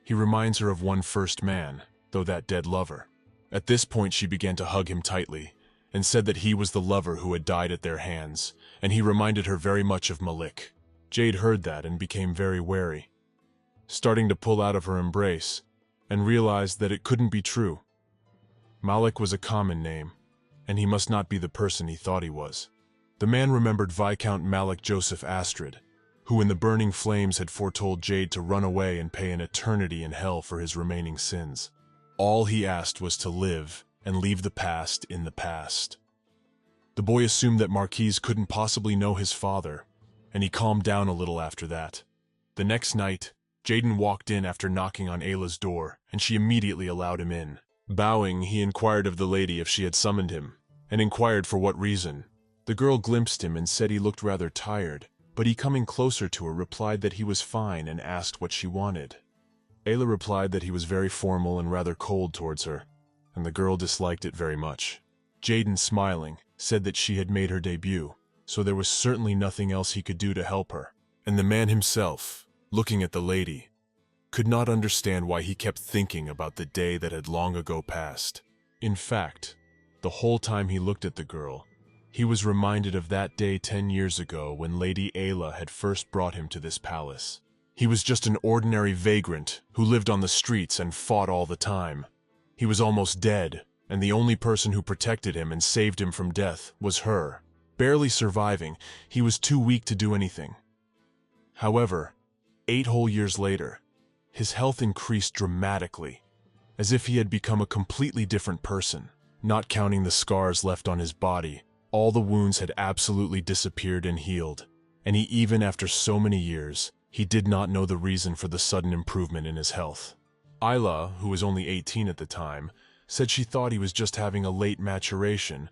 He reminds her of one first man, though that dead lover. At this point she began to hug him tightly, and said that he was the lover who had died at their hands, and he reminded her very much of Malik. Jade heard that and became very wary, starting to pull out of her embrace, and realized that it couldn't be true. Malik was a common name, and he must not be the person he thought he was. The man remembered Viscount Malik Joseph Astrid, who in the burning flames had foretold Jade to run away and pay an eternity in hell for his remaining sins. All he asked was to live and leave the past in the past. The boy assumed that Marquise couldn't possibly know his father, and he calmed down a little after that. The next night, Jaden walked in after knocking on Ayla's door, and she immediately allowed him in. Bowing, he inquired of the lady if she had summoned him, and inquired for what reason. The girl glimpsed him and said he looked rather tired, but he coming closer to her replied that he was fine and asked what she wanted. Ayla replied that he was very formal and rather cold towards her, and the girl disliked it very much. Jaden, smiling, said that she had made her debut, so there was certainly nothing else he could do to help her. And the man himself, looking at the lady, could not understand why he kept thinking about the day that had long ago passed. In fact, the whole time he looked at the girl, he was reminded of that day 10 years ago when Lady Ayla had first brought him to this palace. He was just an ordinary vagrant who lived on the streets and fought all the time. He was almost dead, and the only person who protected him and saved him from death was her. Barely surviving, he was too weak to do anything. However, 8 whole years later, his health increased dramatically, as if he had become a completely different person. Not counting the scars left on his body, all the wounds had absolutely disappeared and healed, and even after so many years, he did not know the reason for the sudden improvement in his health. Ayla, who was only 18 at the time, said she thought he was just having a late maturation,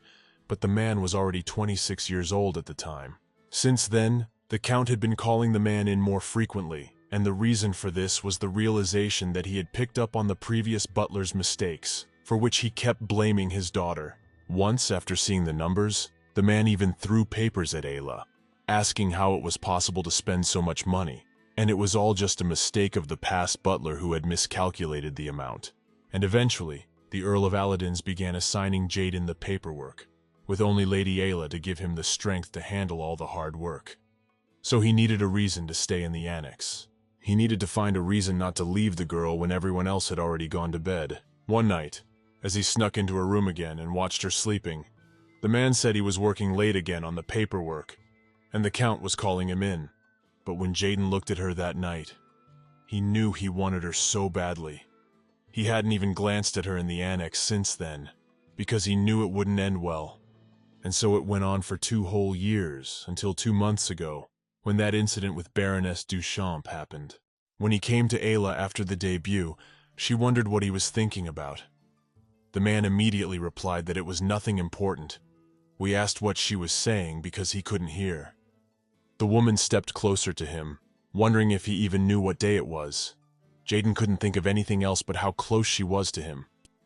but the man was already 26 years old at the time. Since then, the Count had been calling the man in more frequently, and the reason for this was the realization that he had picked up on the previous butler's mistakes, for which he kept blaming his daughter. Once, after seeing the numbers, the man even threw papers at Ayla, asking how it was possible to spend so much money, and it was all just a mistake of the past butler who had miscalculated the amount. And eventually, the Earl of Aladdin's began assigning Jaden the paperwork, with only Lady Ayla to give him the strength to handle all the hard work. So he needed a reason to stay in the annex. He needed to find a reason not to leave the girl when everyone else had already gone to bed. One night, as he snuck into her room again and watched her sleeping, the man said he was working late again on the paperwork, and the Count was calling him in. But when Jaden looked at her that night, he knew he wanted her so badly. He hadn't even glanced at her in the annex since then, because he knew it wouldn't end well. And so it went on for 2 whole years, until 2 months ago, when that incident with Baroness Duchamp happened. When he came to Ayla after the debut, she wondered what he was thinking about. The man immediately replied that it was nothing important. We asked what she was saying because he couldn't hear. The woman stepped closer to him, wondering if he even knew what day it was. Jaden couldn't think of anything else but how close she was to him.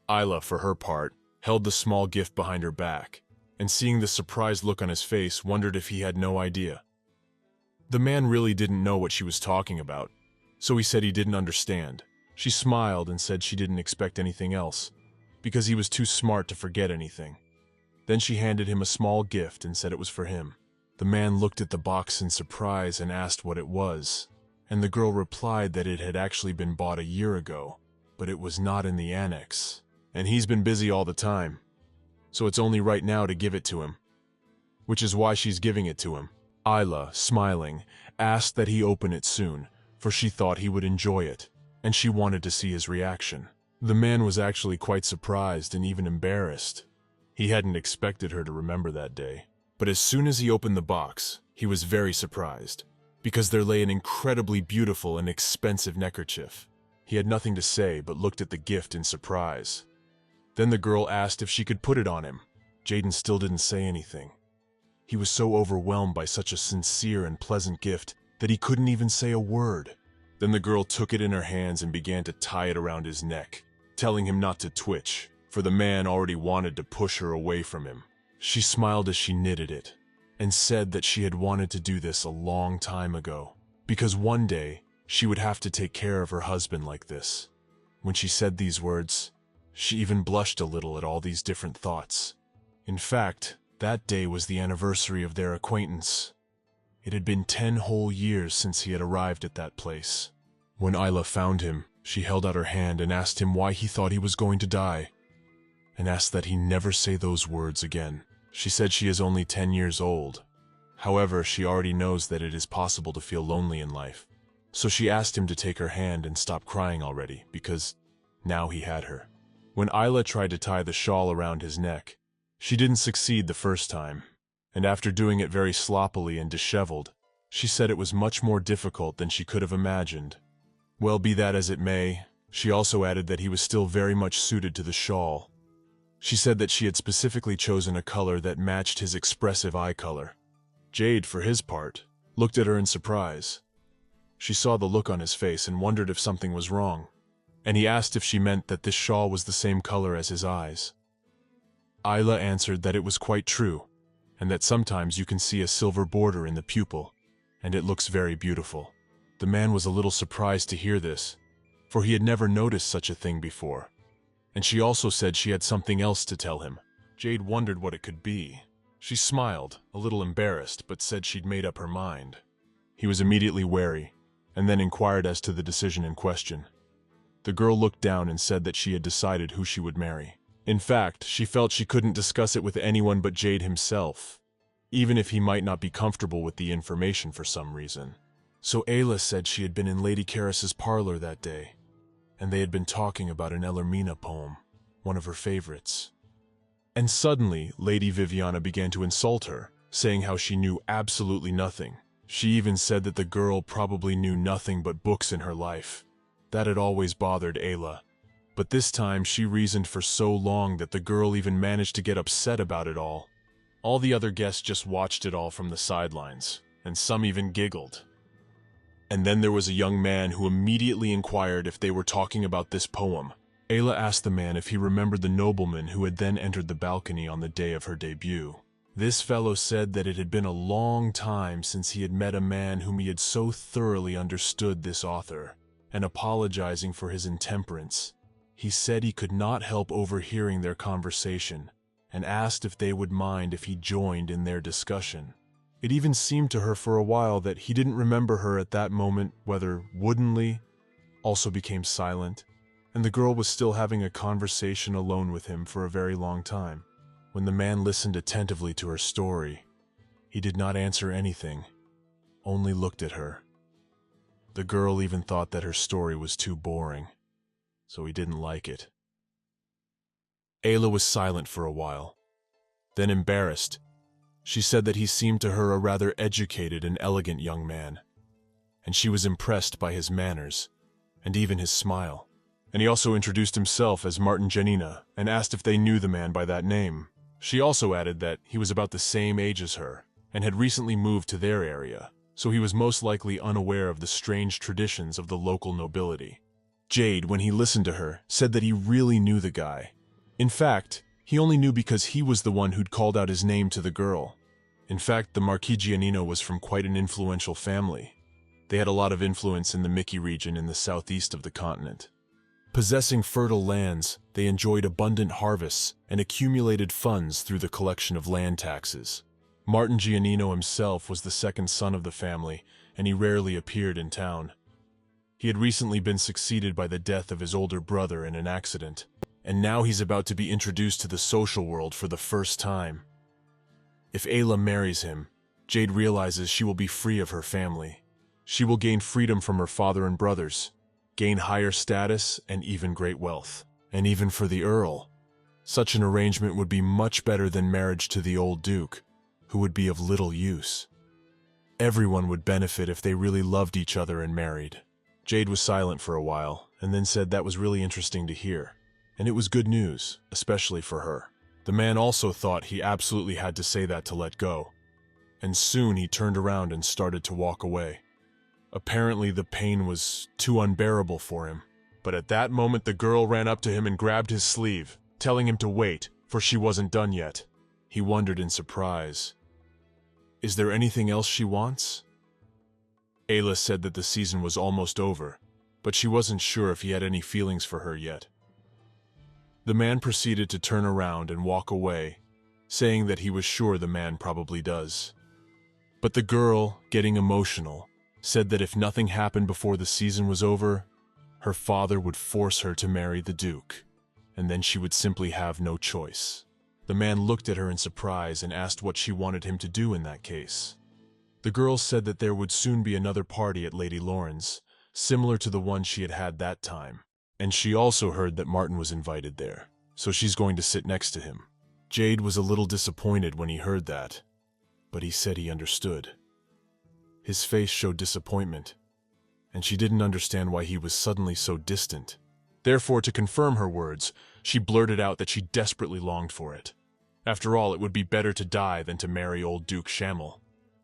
Ayla, for her part, held the small gift behind her back, and seeing the surprised look on his face, wondered if he had no idea. The man really didn't know what she was talking about, so he said he didn't understand. She smiled and said she didn't expect anything else, because he was too smart to forget anything. Then she handed him a small gift and said it was for him. The man looked at the box in surprise and asked what it was, and the girl replied that it had actually been bought a year ago, but it was not in the annex, and he's been busy all the time, so it's only right now to give it to him, which is why she's giving it to him. Ayla, smiling, asked that he open it soon, for she thought he would enjoy it, and she wanted to see his reaction. The man was actually quite surprised and even embarrassed. He hadn't expected her to remember that day. But as soon as he opened the box, he was very surprised, because there lay an incredibly beautiful and expensive neckerchief. He had nothing to say but looked at the gift in surprise. Then the girl asked if she could put it on him. Jaden still didn't say anything. He was so overwhelmed by such a sincere and pleasant gift that he couldn't even say a word. Then the girl took it in her hands and began to tie it around his neck, telling him not to twitch, for the man already wanted to push her away from him. She smiled as she knitted it, and said that she had wanted to do this a long time ago, because one day she would have to take care of her husband like this. When she said these words, she even blushed a little at all these different thoughts. In fact, that day was the anniversary of their acquaintance. It had been 10 whole years since he had arrived at that place. When Ayla found him, she held out her hand and asked him why he thought he was going to die, and asked that he never say those words again. She said she is only 10 years old. However, she already knows that it is possible to feel lonely in life. So she asked him to take her hand and stop crying already, because now he had her. When Ayla tried to tie the shawl around his neck, she didn't succeed the first time, and after doing it very sloppily and disheveled, she said it was much more difficult than she could have imagined. Well, be that as it may, she also added that he was still very much suited to the shawl. She said that she had specifically chosen a color that matched his expressive eye color. Jade, for his part, looked at her in surprise. She saw the look on his face and wondered if something was wrong, and he asked if she meant that this shawl was the same color as his eyes. Ayla answered that it was quite true, and that sometimes you can see a silver border in the pupil, and it looks very beautiful. The man was a little surprised to hear this, for he had never noticed such a thing before. And she also said she had something else to tell him. Jade wondered what it could be. She smiled, a little embarrassed, but said she'd made up her mind. He was immediately wary, and then inquired as to the decision in question. The girl looked down and said that she had decided who she would marry. In fact, she felt she couldn't discuss it with anyone but Jade himself. even if he might not be comfortable with the information for some reason. So Ayla said she had been in Lady Karis's parlor that day, and they had been talking about an Elermina poem, one of her favorites. And suddenly, Lady Viviana began to insult her, saying how she knew absolutely nothing. She even said that the girl probably knew nothing but books in her life. That had always bothered Ayla, but this time she reasoned for so long that the girl even managed to get upset about it all. All the other guests just watched it all from the sidelines, and some even giggled. And then there was a young man who immediately inquired if they were talking about this poem. Ayla asked the man if he remembered the nobleman who had then entered the balcony on the day of her debut. This fellow said that it had been a long time since he had met a man whom he had so thoroughly understood this author, and apologizing for his intemperance, he said he could not help overhearing their conversation, and asked if they would mind if he joined in their discussion. It even seemed to her for a while that he didn't remember her at that moment, whether woodenly, also became silent, and the girl was still having a conversation alone with him for a very long time. When the man listened attentively to her story, he did not answer anything, only looked at her. The girl even thought that her story was too boring, so he didn't like it. Ayla was silent for a while. Then, embarrassed, she said that he seemed to her a rather educated and elegant young man, and she was impressed by his manners, and even his smile. And he also introduced himself as Martin Janina, and asked if they knew the man by that name. She also added that he was about the same age as her, and had recently moved to their area, so he was most likely unaware of the strange traditions of the local nobility. Jade, when he listened to her, said that he really knew the guy. In fact, he only knew because he was the one who'd called out his name to the girl. In fact, the Marquis Giannino was from quite an influential family. They had a lot of influence in the Mickey region in the southeast of the continent. Possessing fertile lands, they enjoyed abundant harvests and accumulated funds through the collection of land taxes. Martin Giannino himself was the second son of the family, and he rarely appeared in town. He had recently been succeeded by the death of his older brother in an accident, and now he's about to be introduced to the social world for the first time. If Ayla marries him, Jade realizes she will be free of her family. She will gain freedom from her father and brothers, gain higher status, and even great wealth. And even for the Earl, such an arrangement would be much better than marriage to the old Duke, who would be of little use. Everyone would benefit if they really loved each other and married. Jade was silent for a while, and then said that was really interesting to hear, and it was good news, especially for her. The man also thought he absolutely had to say that to let go, and soon he turned around and started to walk away. Apparently the pain was too unbearable for him, but at that moment the girl ran up to him and grabbed his sleeve, telling him to wait, for she wasn't done yet. He wondered in surprise. Is there anything else she wants? Ayla said that the season was almost over, but she wasn't sure if he had any feelings for her yet. The man proceeded to turn around and walk away, saying that he was sure the man probably does. But the girl, getting emotional, said that if nothing happened before the season was over, her father would force her to marry the Duke, and then she would simply have no choice. The man looked at her in surprise and asked what she wanted him to do in that case. The girl said that there would soon be another party at Lady Lauren's, similar to the one she had had that time, and she also heard that Martin was invited there, so she's going to sit next to him. Jade was a little disappointed when he heard that, but he said he understood. His face showed disappointment, and she didn't understand why he was suddenly so distant. Therefore, to confirm her words, she blurted out that she desperately longed for it. After all, it would be better to die than to marry old Duke Shamel.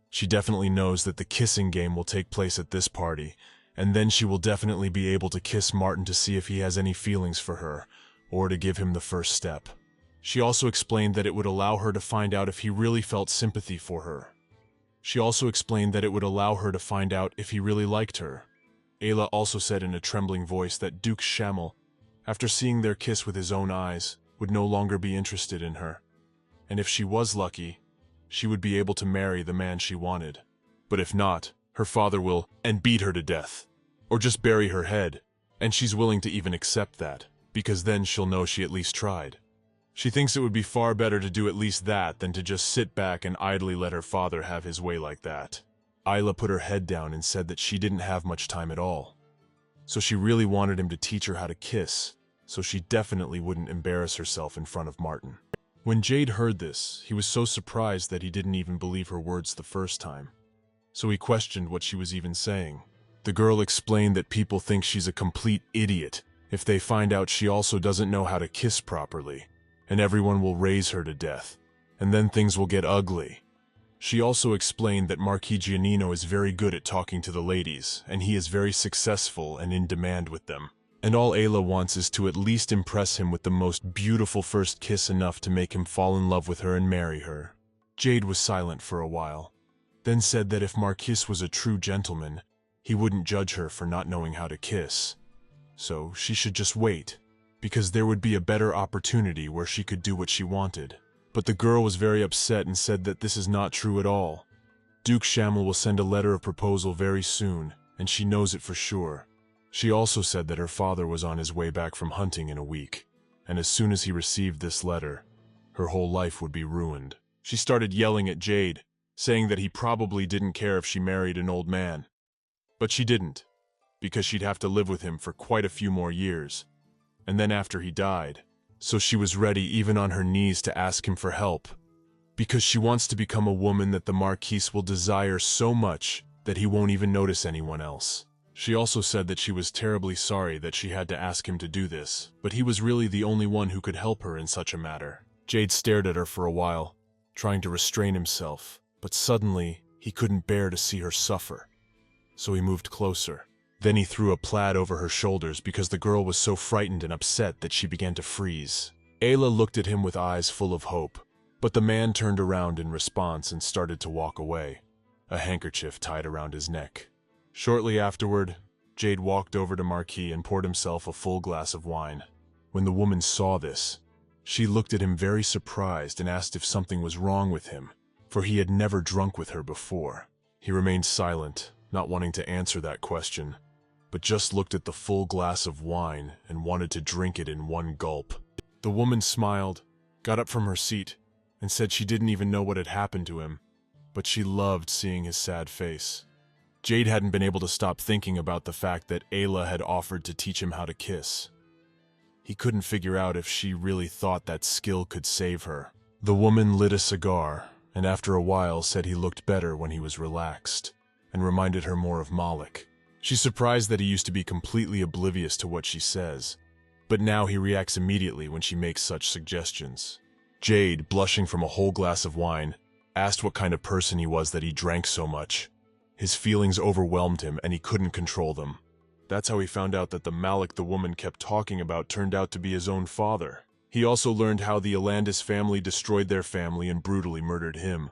She definitely knows that the kissing game will take place at this party, and then she will definitely be able to kiss Martin to see if he has any feelings for her, or to give him the first step. She also explained that it would allow her to find out if he really felt sympathy for her. She also explained that it would allow her to find out if he really liked her. Ayla also said in a trembling voice that Duke Shamel, after seeing their kiss with his own eyes, would no longer be interested in her. And if she was lucky, she would be able to marry the man she wanted. But if not, her father will and beat her to death, or just bury her head, and she's willing to even accept that, because then she'll know she at least tried. She thinks it would be far better to do at least that than to just sit back and idly let her father have his way like that. Ayla put her head down and said that she didn't have much time at all. So she really wanted him to teach her how to kiss, so she definitely wouldn't embarrass herself in front of Martin. When Jade heard this, he was so surprised that he didn't even believe her words the first time. So he questioned what she was even saying. The girl explained that people think she's a complete idiot if they find out she also doesn't know how to kiss properly, and everyone will raise her to death, and then things will get ugly. She also explained that Marquis Giannino is very good at talking to the ladies, and he is very successful and in demand with them. And all Ayla wants is to at least impress him with the most beautiful first kiss enough to make him fall in love with her and marry her. Jade was silent for a while, then said that if Marquis was a true gentleman, he wouldn't judge her for not knowing how to kiss. So she should just wait, because there would be a better opportunity where she could do what she wanted. But the girl was very upset and said that this is not true at all. Duke Shamil will send a letter of proposal very soon, and she knows it for sure. She also said that her father was on his way back from hunting in a week, and as soon as he received this letter, her whole life would be ruined. She started yelling at Jade, saying that he probably didn't care if she married an old man. But she didn't, because she'd have to live with him for quite a few more years, and then after he died. So she was ready even on her knees to ask him for help, because she wants to become a woman that the Marquis will desire so much that he won't even notice anyone else. She also said that she was terribly sorry that she had to ask him to do this, but he was really the only one who could help her in such a matter. Jade stared at her for a while, trying to restrain himself, but suddenly he couldn't bear to see her suffer. So he moved closer. Then he threw a plaid over her shoulders because the girl was so frightened and upset that she began to freeze. Ayla looked at him with eyes full of hope, but the man turned around in response and started to walk away, a handkerchief tied around his neck. Shortly afterward, Jade walked over to Marquis and poured himself a full glass of wine. When the woman saw this, she looked at him very surprised and asked if something was wrong with him, for he had never drunk with her before. He remained silent, not wanting to answer that question, but just looked at the full glass of wine and wanted to drink it in one gulp. The woman smiled, got up from her seat, and said she didn't even know what had happened to him, but she loved seeing his sad face. Jade hadn't been able to stop thinking about the fact that Ayla had offered to teach him how to kiss. He couldn't figure out if she really thought that skill could save her. The woman lit a cigar, and after a while said he looked better when he was relaxed, and reminded her more of Malik. She's surprised that he used to be completely oblivious to what she says, but now he reacts immediately when she makes such suggestions. Jade, blushing from a whole glass of wine, asked what kind of person he was that he drank so much. His feelings overwhelmed him and he couldn't control them. That's how he found out that the Malik the woman kept talking about turned out to be his own father. He also learned how the Alandis family destroyed their family and brutally murdered him,